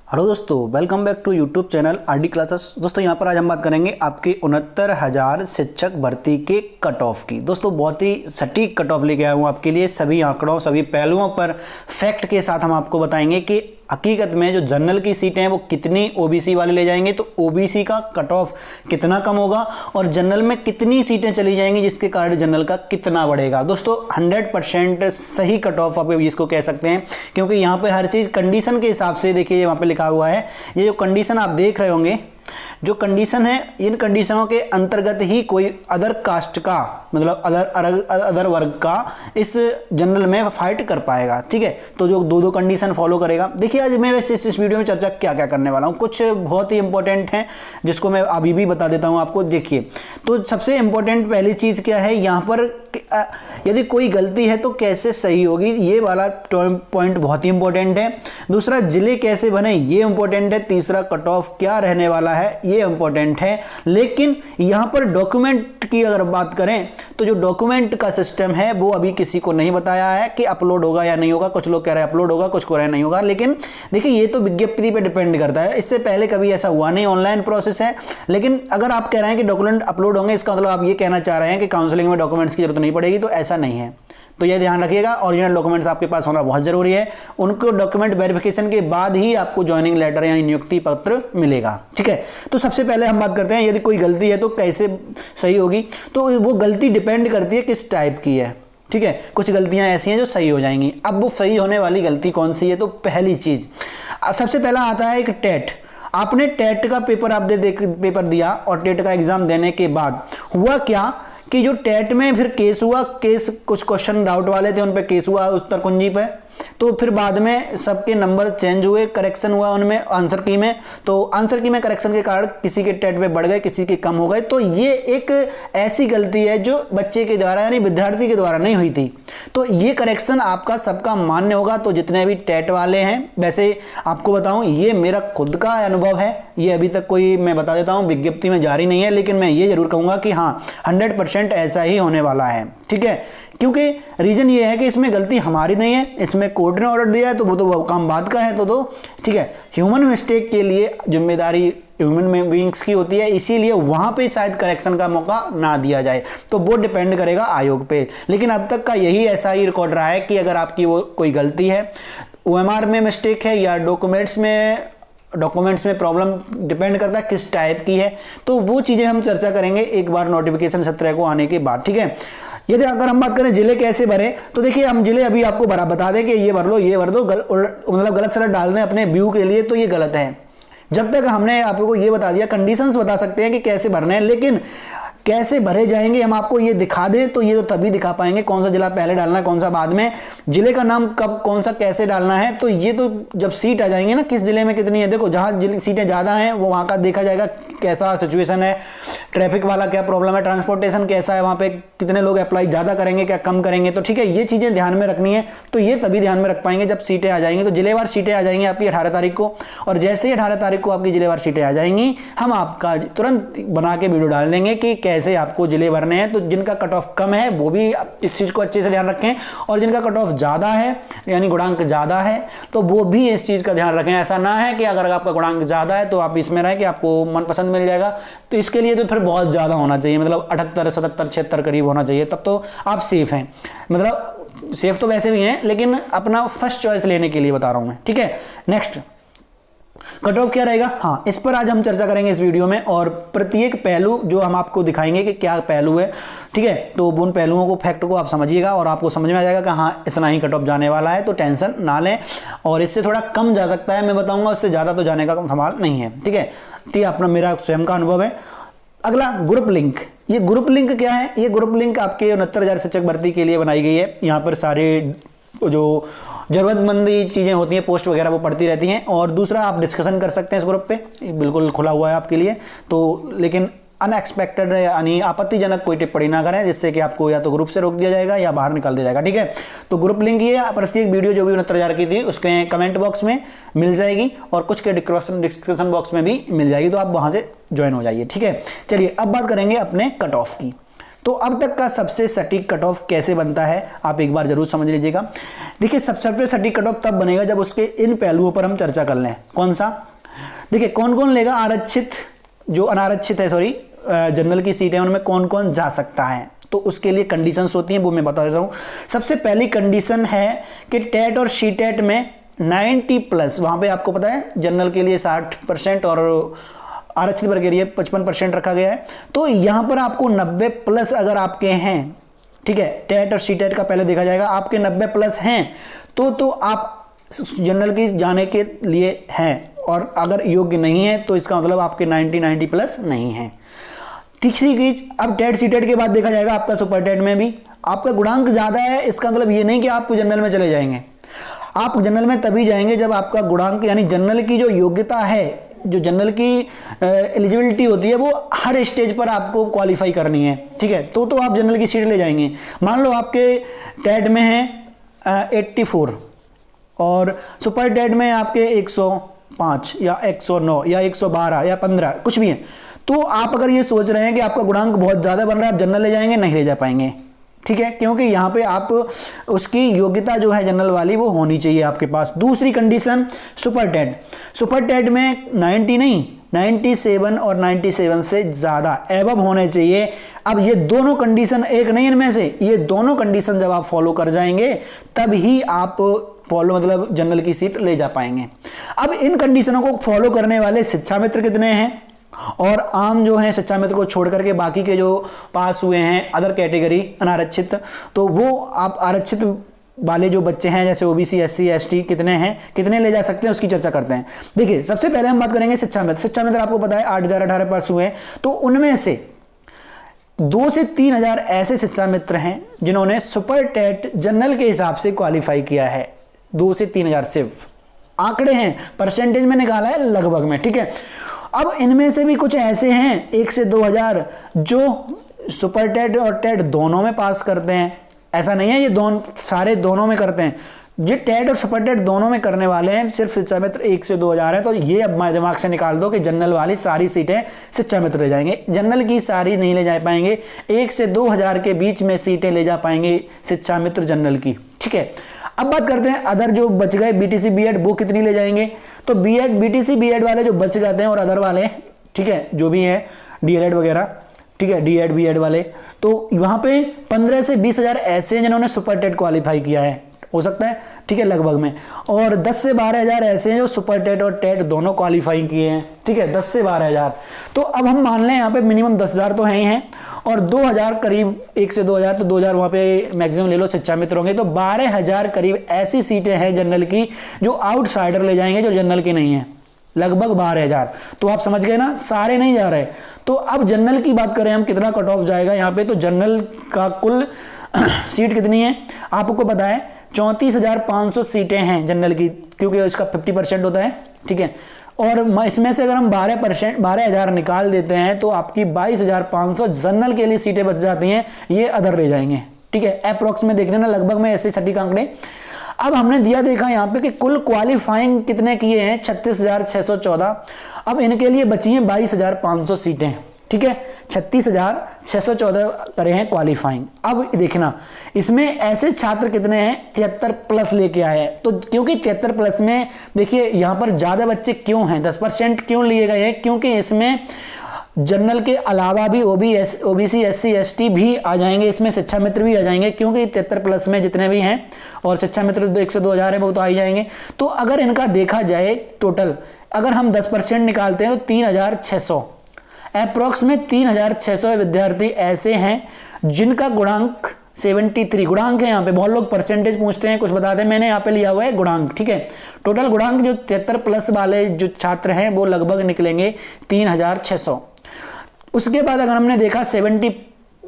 Hello दोस्तों, welcome back to YouTube channel RD classes. दोस्तों यहाँ पर आज हम बात करेंगे आपके 69,000 शिक्षक भर्ती के कट ऑफ की। दोस्तों बहुत ही सटीक कट ऑफ लेके आया हूँ आपके लिए, सभी आंकड़ों सभी पहलुओं पर फैक्ट के साथ हम आपको बताएंगे कि हकीकत में जो जनरल की सीटें हैं वो कितनी ओबीसी वाले ले जाएंगे, तो ओबीसी का कट ऑफ कितना कम होगा और जनरल में कितनी सीटें चली जाएंगी जिसके कारण जनरल का कितना बढ़ेगा। दोस्तों 100% सही कट ऑफ आप इसको कह सकते हैं, क्योंकि यहाँ पे हर चीज़ कंडीशन के हिसाब से, देखिए वहाँ पे लिखा हुआ है, ये जो कंडीशन आप देख रहे होंगे, जो कंडीशन है, इन कंडीशनों के अंतर्गत ही कोई अदर कास्ट का, मतलब अदर वर्ग का इस जनरल में फाइट कर पाएगा। ठीक है, तो जो दो कंडीशन फॉलो करेगा। देखिए आज मैं वैसे इस वीडियो में चर्चा क्या क्या करने वाला हूँ, कुछ बहुत ही इंपॉर्टेंट है जिसको मैं अभी भी बता देता हूँ आपको। देखिए तो सबसे इंपॉर्टेंट पहली चीज़ क्या है यहाँ पर, यदि कोई गलती है तो कैसे सही होगी, ये वाला पॉइंट बहुत ही इंपॉर्टेंट है। दूसरा, जिले कैसे बने, ये इंपॉर्टेंट है। तीसरा, कट ऑफ क्या रहने वाला है, ये इंपॉर्टेंट है। लेकिन यहाँ पर डॉक्यूमेंट की अगर बात करें तो जो डॉक्यूमेंट का सिस्टम है वो अभी किसी को नहीं बताया है कि अपलोड होगा या नहीं होगा। कुछ लोग कह रहे हैं अपलोड होगा, कुछ कह रहे हैं नहीं होगा। लेकिन देखिए ये तो विज्ञप्ति पे डिपेंड करता है, इससे पहले कभी ऐसा हुआ नहीं, ऑनलाइन प्रोसेस है। लेकिन अगर आप कह रहे हैं कि डॉक्यूमेंट अपलोड होंगे, इसका मतलब आप ये कहना चाह रहे हैं कि काउंसलिंग में डॉक्यूमेंट्स की जरूरत नहीं पड़ेगी, तो ऐसा नहीं है। तो ये ध्यान रखिएगा, ओरिजिनल डॉक्यूमेंट्स आपके पास होना बहुत जरूरी है। उनको डॉक्यूमेंट वेरिफिकेशन के बाद ही आपको ज्वाइनिंग लेटर या नियुक्ति पत्र मिलेगा। ठीक है, तो सबसे पहले हम बात करते हैं यदि कोई गलती है तो कैसे सही होगी। तो वो गलती डिपेंड करती है किस टाइप की है। ठीक है, कुछ गलतियां ऐसी हैं जो सही हो जाएंगी। अब वो सही होने वाली गलती कौन सी है, तो पहली चीज सबसे पहला आता है एक टेट। आपने टेट का पेपर पेपर दिया और टेट का एग्जाम देने के बाद हुआ क्या कि जो टेट में फिर केस हुआ, केस कुछ क्वेश्चन डाउट वाले थे उन पे केस हुआ उत्तर कुंजी पे, तो फिर बाद में सबके नंबर चेंज हुए, करेक्शन हुआ उनमें आंसर की में, तो आंसर की में करेक्शन के कारण किसी के टेट पे बढ़ गए, किसी के कम हो गए। तो ये एक ऐसी गलती है जो बच्चे के द्वारा यानी विद्यार्थी के द्वारा नहीं हुई थी, तो ये करेक्शन आपका सबका मान्य होगा। तो जितने भी टेट वाले हैं, वैसे आपको बताऊं ये मेरा खुद का अनुभव है, ये अभी तक कोई, मैं बता देता हूं, विज्ञप्ति में जारी नहीं है, लेकिन मैं ये जरूर कहूंगा कि हाँ 100% ऐसा ही होने वाला है। ठीक है, क्योंकि रीजन ये है कि इसमें गलती हमारी नहीं है, इसमें कोर्ट ने ऑर्डर दिया है, तो वो तो काम बात का है। तो ठीक है, ह्यूमन मिस्टेक के लिए जिम्मेदारी ह्यूमन बीइंग्स की होती है, इसीलिए वहां पे शायद करेक्शन का मौका ना दिया जाए, तो वो डिपेंड करेगा आयोग पे। लेकिन अब तक का यही ऐसा ही रिकॉर्ड रहा है कि अगर आपकी वो कोई गलती है, ओएमआर में मिस्टेक है या डॉक्यूमेंट्स में प्रॉब्लम, डिपेंड करता है किस टाइप की है, तो वो चीजें हम चर्चा करेंगे एक बार नोटिफिकेशन 17 को आने के बाद। ठीक है, यदि अगर हम बात करें जिले कैसे भरे, तो देखिए हम जिले अभी आपको बता दें कि ये भर लो, ये भर दो, मतलब गलत सलत डाल दें अपने व्यू के लिए, तो ये गलत है। जब तक हमने आपको ये बता दिया, कंडीशंस बता सकते हैं कि कैसे भरने हैं, लेकिन कैसे भरे जाएंगे हम आपको ये दिखा दें तो ये तो तभी दिखा पाएंगे कौन सा जिला पहले डालना है कौन सा बाद में, जिले का नाम कब कौन सा कैसे डालना है। तो ये तो जब सीट आ जाएंगे ना, किस जिले में कितनी है, देखो जहां सीटें ज़्यादा हैं वो वहाँ का देखा जाएगा कैसा सिचुएशन है, ट्रैफिक वाला क्या प्रॉब्लम है, ट्रांसपोर्टेशन कैसा है, वहाँ पे कितने लोग अप्लाई ज़्यादा करेंगे क्या कम करेंगे। तो ठीक है, ये चीज़ें ध्यान में रखनी है, तो ये तभी ध्यान में रख पाएंगे जब सीटें आ जाएंगी। तो जिलेवार सीटें आ जाएंगी आपकी 18 तारीख को, और जैसे ही 18 तारीख को आपकी जिलेवार सीटें आ जाएंगी, हम आपका तुरंत बना के वीडियो डाल देंगे कि कैसे आपको जिले भरने हैं। तो जिनका कट ऑफ कम है वो भी इस चीज़ को अच्छे से ध्यान रखें, और जिनका कट ऑफ ज़्यादा है यानी गुणांक ज़्यादा है तो वो भी इस चीज़ का ध्यान रखें। ऐसा ना है कि अगर आपका गुणांक ज़्यादा है तो आप इसमें रहें कि आपको मनपसंद मिल जाएगा, तो इसके लिए तो फिर बहुत ज़्यादा होना चाहिए, मतलब 78, 77, 76 करीब होना चाहिए, तब तो आप सेफ हैं। मतलब सेफ तो वैसे भी हैं, लेकिन अपना फर्स्ट चॉइस लेने के लिए बता रहा हूं मैं। ठीक है, नेक्स्ट कट ऑफ क्या रहेगा, हाँ इस पर आज हम चर्चा करेंगे इस वीडियो में, और प्रत्येक पहलू जो हम आपको दिखाएंगे कि क्या पहलू है। ठीक है, तो उन पहलुओं को, फैक्ट को आप समझिएगा और आपको समझ में आ जाएगा कि हाँ इतना ही कट ऑफ जाने वाला है, तो टेंशन ना लें। और इससे थोड़ा कम जा सकता है मैं बताऊंगा, उससे ज़्यादा तो जाने का सवाल नहीं है। ठीक है, ठीक है, अपना मेरा स्वयं का अनुभव है। अगला ग्रुप लिंक, ये ग्रुप लिंक क्या है, ये ग्रुप लिंक आपके 69,000 शिक्षक भर्ती के लिए बनाई गई है। यहाँ पर सारे जो जरूरतमंदी चीज़ें होती हैं, पोस्ट वगैरह वो पढ़ती रहती हैं, और दूसरा आप डिस्कशन कर सकते हैं इस ग्रुप पे, बिल्कुल खुला हुआ है आपके लिए। तो लेकिन अनएक्सपेक्टेड यानी आपत्तिजनक कोई टिप्पणी ना करें, जिससे कि आपको या तो ग्रुप से रोक दिया जाएगा या बाहर निकाल दिया जाएगा। ठीक है, तो ग्रुप लिंक ये प्रत्येक वीडियो जो भी 69,000 की थी उसके कमेंट बॉक्स में मिल जाएगी, और कुछ के डिस्क्रिप्शन बॉक्स में भी मिल जाएगी, तो आप वहां से ज्वाइन हो जाइए। ठीक है, चलिए अब बात करेंगे अपने कट ऑफ की। तो अब तक का सबसे सटीक कट ऑफ कैसे बनता है आप एक बार जरूर समझ लीजिएगा। देखिए सबसे सटीक कट ऑफ तब बनेगा जब उसके इन पहलुओं पर हम चर्चा कर लें। कौन सा? देखिए कौन कौन लेगा आरक्षित, जो अनारक्षित है सॉरी जनरल की सीट है उनमें कौन कौन जा सकता है, तो उसके लिए कंडीशंस होती हैं वो मैं बता देता हूँ। सबसे पहली कंडीशन है कि टेट और शी टेट में 90 प्लस, वहां पे आपको पता है जनरल के लिए 60% और आरक्षित वर्ग के लिए 55% रखा गया है। तो यहां पर आपको 90 प्लस अगर आपके हैं, ठीक है, टेट और शी टेट का पहले देखा जाएगा, आपके 90 प्लस हैं तो आप जनरल की जाने के लिए हैं, और अगर योग्य नहीं है तो इसका मतलब आपके 90 प्लस नहीं है। तीसरी चीज, अब टेट सी टेट के बाद देखा जाएगा आपका सुपर टेट में भी आपका गुणांक ज्यादा है, इसका मतलब ये नहीं कि आप जनरल में चले जाएंगे। आप जनरल में तभी जाएंगे जब आपका गुणांक, यानी जनरल की जो योग्यता है, जो जनरल की एलिजिबिलिटी होती है वो हर स्टेज पर आपको क्वालिफाई करनी है, ठीक है, तो आप जनरल की सीट ले जाएंगे। मान लो आपके टेट में है 84 और सुपर टेट में आपके 105 या 109 या 112 या 15 कुछ भी है, तो आप अगर ये सोच रहे हैं कि आपका गुणांक बहुत ज्यादा बन रहा है आप जनरल ले जाएंगे, नहीं ले जा पाएंगे, ठीक है, क्योंकि यहां पे आप उसकी योग्यता जो है जनरल वाली वो होनी चाहिए आपके पास। दूसरी कंडीशन सुपर टेट में 90 नहीं 97 और 97 से ज्यादा एबव होने चाहिए। अब ये दोनों कंडीशन एक नहीं, इनमें से ये दोनों कंडीशन जब आप फॉलो कर जाएंगे तब ही आप फॉलो मतलब जनरल की सीट ले जा पाएंगे। अब इन कंडीशनों को फॉलो करने वाले शिक्षा मित्र कितने हैं, और आम जो है शिक्षा मित्र को छोड़ करके बाकी के जो पास हुए हैं अदर कैटेगरी अनारक्षित, तो वो आप आरक्षित वाले जो बच्चे हैं जैसे ओबीसी एससी एसटी कितने हैं, कितने ले जा सकते हैं उसकी चर्चा करते हैं। देखिए सबसे पहले हम बात करेंगे शिक्षा मित्र आपको पता है 8018 पास हुए हैं, तो उनमें से 2 से 3 हजार ऐसे शिक्षा मित्र हैं जिन्होंने सुपर टेट जनरल के हिसाब से क्वालिफाई किया है। 2 से 3 हजार सिर्फ आंकड़े हैं, परसेंटेज में निकाला है लगभग में, ठीक है। अब इनमें से भी कुछ ऐसे हैं 1 से 2 हजार जो सुपर टेट और टेट दोनों में पास करते हैं। ऐसा नहीं है ये सारे दोनों में करते हैं, ये टेट और सुपर टेट दोनों में करने वाले हैं, सिर्फ शिक्षा मित्र 1 से 2 हजार है। तो ये अब दिमाग से निकाल दो कि जनरल वाली सारी सीटें शिक्षा मित्र ले जाएंगे, जनरल की सारी नहीं ले जा पाएंगे, 1 से 2 हजार के बीच में सीटें ले जा पाएंगे शिक्षा मित्र जनरल की, ठीक है। अब बात करते हैं अदर जो बच गए बीटीसी बीएड, वो कितनी ले जाएंगे, तो बीटीसी बीएड वाले जो बच जाते हैं और अदर वाले, ठीक है, जो भी है डीएलएड वगैरह, ठीक है, डीएड बीएड वाले, तो वहां पे 15 से 20 हजार ऐसे हैं जिन्होंने सुपर टेट क्वालिफाई किया है, हो सकता है, ठीक है, लगभग में, और 10 से 12 हजार ऐसे हैं जो सुपर टेट और टेट दोनों क्वालिफाई किए हैं, ठीक है, 10 से 12 हजार। तो अब हम मान लें यहाँ पे मिनिमम 10 हजार तो है ही हैं, और 2 हजार करीब 1 से 2 हजार, तो 2 हजार वहां पे मैक्सिमम ले लो शिक्षा मित्र होंगे, तो 12 हजार करीब ऐसी सीटें हैं जनरल की जो आउटसाइडर ले जाएंगे, जो जनरल की नहीं है, लगभग 12 हजार। तो आप समझ गए ना, सारे नहीं जा रहे। तो अब जनरल की बात करें हम, कितना कट ऑफ जाएगा यहाँ पे, तो जनरल का कुल सीट कितनी है आपको पता है, 34,500 सीटें हैं जनरल की, क्योंकि इसका 50% होता है, ठीक है, और इसमें से अगर हम 12,000 निकाल देते हैं तो आपकी 22,500 जनरल के लिए सीटें बच जाती हैं, ये अदर ले जाएंगे, ठीक है, अप्रोक्स में देख लेना, लगभग में ऐसे सटीक आंकड़े। अब हमने देखा यहाँ पे कि कुल क्वालिफाइंग कितने किए हैं, 36,614। अब इनके लिए बची हैं 22,500 सीटें, ठीक है, 36,614 करे हैं क्वालिफाइंग। अब देखना इसमें ऐसे छात्र कितने हैं, 73 प्लस लेके आए हैं। तो क्योंकि 73 प्लस में देखिए यहाँ पर ज्यादा बच्चे क्यों हैं, 10% क्यों लिए गए हैं, क्योंकि इसमें जनरल के अलावा भी ओबीसी एससी एसटी भी आ जाएंगे, इसमें शिक्षा मित्र भी आ जाएंगे, क्योंकि 73 प्लस में जितने भी हैं, और शिक्षा मित्र 1 से 2 हजार है वो तो आ ही जाएंगे। तो अगर इनका देखा जाए टोटल, अगर हम 10% निकालते हैं तो 3,600 अप्रोक्स में 3,600 विद्यार्थी ऐसे हैं जिनका गुणांक 73 गुणांक है। यहाँ पे बहुत लोग परसेंटेज पूछते हैं, कुछ बताते हैं, मैंने यहाँ पे लिया हुआ है गुणांक, ठीक है। टोटल गुणांक जो 73 प्लस वाले जो छात्र हैं वो लगभग निकलेंगे 3,600। उसके बाद अगर हमने देखा 70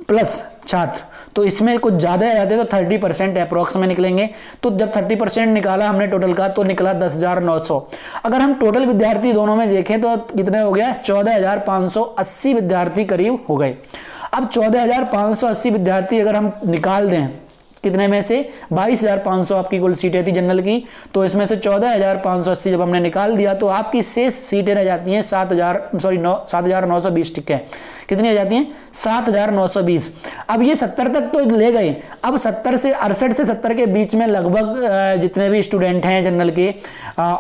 प्लस छात्र, तो इसमें कुछ ज्यादा आ जाते हैं, तो 30% अप्रोक्स में निकलेंगे। तो जब 30% निकाला हमने टोटल का, तो निकला 10,900। अगर हम टोटल विद्यार्थी दोनों में देखें तो कितने हो गया, 14,580 विद्यार्थी करीब हो गए। अब 14,580 विद्यार्थी अगर हम निकाल दें, कितने में से 22,500 आपकी कुल सीटें थी जनरल की, तो इसमें से 14,580 जब हमने निकाल दिया तो आपकी शेष सीटें रह जाती हैं 7,920, ठीक है। कितनी आ जाती हैं 7,920। अब ये 70 तक तो ले गए, अब 70 से 68 से 70 के बीच में लगभग जितने भी स्टूडेंट हैं जनरल के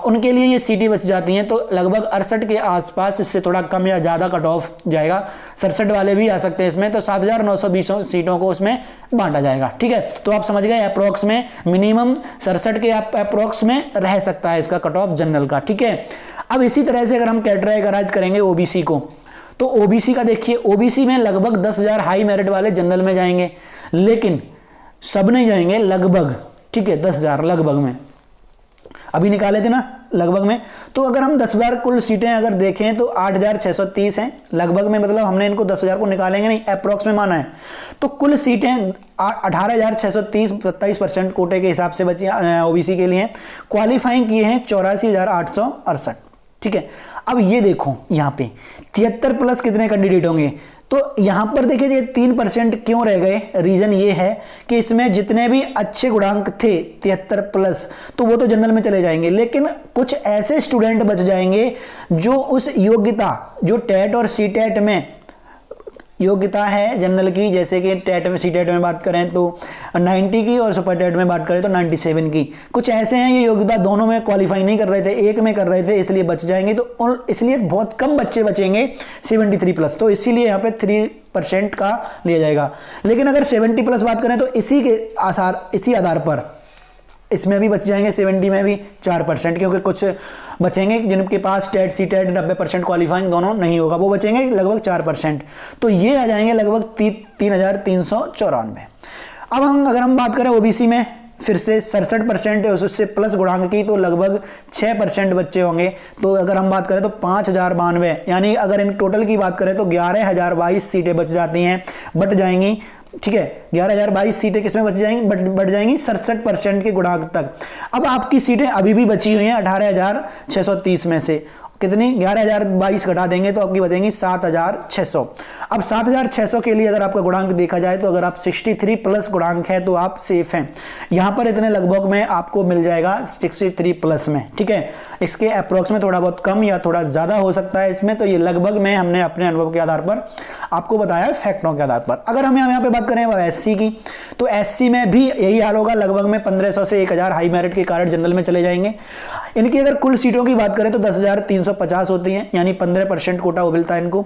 उनके लिए ये सीटें बच जाती हैं, तो लगभग 68 के आसपास, इससे थोड़ा कम या ज़्यादा कट ऑफ जाएगा, 67 वाले भी आ सकते हैं इसमें, तो 7,920 सीटों को उसमें बांटा जाएगा। ठीक है, तो आप समझ गए अप्रोक्स में मिनिमम 67 के अप्रोक्स में रह सकता है इसका कट ऑफ जनरल का। ठीक है, अब इसी तरह से अगर हम कैटेगराइज करेंगे ओबीसी को, तो ओबीसी का देखिए, ओबीसी में लगभग 10,000 हाई मेरिट वाले जनरल में जाएंगे, लेकिन सब नहीं जाएंगे, लगभग। ठीक है, 10,000 लगभग में अभी निकाले थे ना, लगभग में। तो अगर हम 10 बार कुल सीटें अगर देखें तो 8,630 हैं लगभग में, मतलब हमने इनको 10,000 को निकालेंगे नहीं, अप्रोक्स में माना है। तो कुल सीटें 18,630, 27% कोटे के हिसाब से बची ओबीसी के लिए। क्वालिफाइंग किए हैं 84,868। ठीक है, अब ये देखो यहाँ पे 73 प्लस कितने कैंडिडेट होंगे, तो यहां पर देखिए ये 3% क्यों रह गए, रीजन ये है कि इसमें जितने भी अच्छे गुणांक थे 73 प्लस, तो वो तो जनरल में चले जाएंगे, लेकिन कुछ ऐसे स्टूडेंट बच जाएंगे जो उस योग्यता, जो टेट और सी टेट में योग्यता है जनरल की, जैसे कि टेट में सी टेट में बात करें तो 90 की और सुपर टेट में बात करें तो 97 की, कुछ ऐसे हैं ये योग्यता दोनों में क्वालिफाई नहीं कर रहे थे, एक में कर रहे थे, इसलिए बच जाएंगे। तो इसलिए बहुत कम बच्चे बचेंगे 73 प्लस, तो इसीलिए यहाँ पे 3% का लिया जाएगा। लेकिन अगर 70 प्लस बात करें तो इसी आधार पर इसमें भी बच जाएंगे, 70 में भी 4%, क्योंकि कुछ बचेंगे जिनके पास टेट सी टेट 90% क्वालिफाइंग दोनों नहीं होगा, वो बचेंगे लगभग 4%, तो ये आ जाएंगे लगभग 3,394। अब अगर हम बात करें ओबीसी में, फिर से 67% है उससे प्लस गुणांक की, तो लगभग 6% बच्चे होंगे। तो अगर हम बात करें तो 5,092, यानी अगर इन टोटल की बात करें तो 11,022 सीटें बच जाती हैं, बट जाएंगी। ठीक है, 11,022 सीटें किसमें बच जाएंगी, बढ़ जाएंगी 67% के गुणांक तक। अब आपकी सीटें अभी भी बची हुई हैं 18,630 में से, कितनी 11,022 घटा देंगे तो आपकी बचेंगी 7,600। अब 7,600 के लिए अगर आपका गुणांक देखा जाए तो अगर आप 63 प्लस गुणांक है तो आप सेफ हैं। यहां पर इतने लगभग में आपको मिल जाएगा 63 प्लस में। ठीक है, इसके अप्रोक्स में थोड़ा बहुत कम या थोड़ा ज्यादा हो सकता है इसमें, तो ये लगभग में हमने अपने अनुभव के आधार पर आपको बताया, फैक्टों के आधार पर। अगर हम यहाँ पे बात करें एससी की, तो एससी में भी यही हाल होगा, लगभग में 1,500 से 1,000 हाई मेरिट के कारण जनरल में चले जाएंगे। इनकी अगर कुल सीटों की बात करें तो 10,350 होती हैं, यानी 15% कोटा वो मिलता है इनको।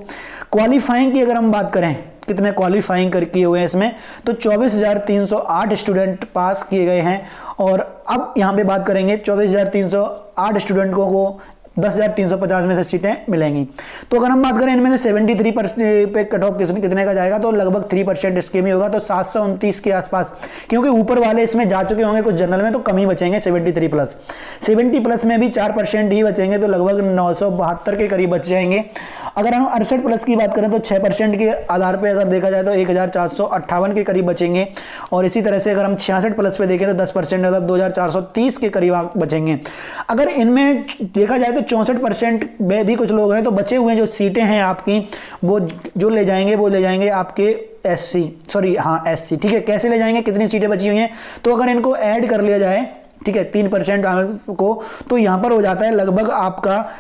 क्वालिफाइंग की अगर हम बात करें, कितने क्वालिफाइंग कर किए हुए हैं इसमें, तो 24,308 स्टूडेंट पास किए गए हैं। और अब यहाँ पे बात करेंगे 24,308 स्टूडेंट को 10,350 में से सीटें मिलेंगी। तो अगर हम बात करें इनमें से 73% पे कट ऑफ कितने का जाएगा, तो लगभग 3% इसके में होगा, तो 729 के आसपास, क्योंकि ऊपर वाले इसमें जा चुके होंगे कुछ जनरल में, तो कम ही बचेंगे 73 प्लस। 70 प्लस में भी 4% ही बचेंगे, तो लगभग 972 के करीब बच जाएंगे। अगर हम 68 प्लस की बात करें तो 6% के आधार पर अगर देखा जाए तो 1,458 के करीब बचेंगे। और इसी तरह से अगर हम 66 प्लस पे देखें तो 10% मतलब 2,430 के करीब बचेंगे। अगर इनमें देखा जाए तो 64% में भी कुछ लोग हैं, तो बचे हुए जो सीटें हैं आपकी, वो जो ले जाएंगे आपके एससी। ठीक है, कैसे ले जाएंगे, कितनी सीटें बची हुई हैं, तो अगर इनको ऐड कर लिया जाए, ठीक है, 3% को, तो यहां पर हो जाता है लगभग आपका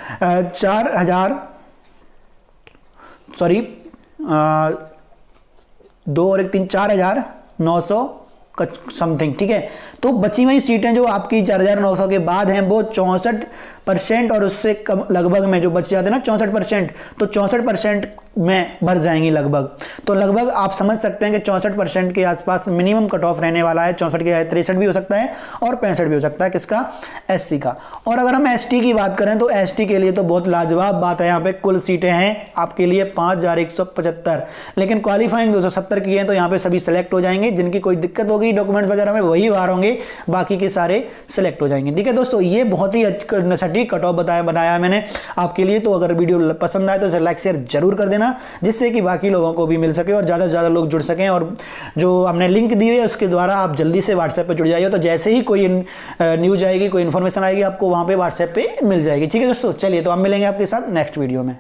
4,900 समथिंग। ठीक है, तो बची हुई सीटें जो आपकी 4,900 के बाद हैं वो 64% और उससे कम लगभग में जो बच जाते हैं ना 64%, तो 64% में भर जाएंगी लगभग। तो लगभग आप समझ सकते हैं कि 64% के आसपास मिनिमम कट ऑफ रहने वाला है। 64 के 63 भी हो सकता है और 65 भी हो सकता है, किसका, एससी का। और अगर हम एसटी की बात करें तो एसटी के लिए तो बहुत लाजवाब बात है, यहाँ पे कुल सीटें हैं आपके लिए 5,175, लेकिन क्वालिफाइंग 270 की है, तो यहाँ पे सभी सेलेक्ट हो जाएंगे। जिनकी कोई दिक्कत होगी डॉक्यूमेंट वगैरह में वही बाहर होंगे, बाकी के सारे सेलेक्ट हो जाएंगे। ठीक है दोस्तों, ये बहुत ही सटीक कट ऑफ बनाया मैंने आपके लिए। तो अगर वीडियो पसंद आए तो इसे लाइक शेयर जरूर कर देना, जिससे कि बाकी लोगों को भी मिल सके और ज्यादा से ज्यादा लोग जुड़ सकें। और जो हमने लिंक दी है उसके द्वारा आप जल्दी से व्हाट्सएप पे जुड़ जाइए, तो जैसे ही कोई न्यूज आएगी, कोई इन्फॉर्मेशन आएगी, आपको वहां पे व्हाट्सएप पे मिल जाएगी। ठीक है दोस्तों, चलिए तो हम मिलेंगे आपके साथ नेक्स्ट वीडियो में।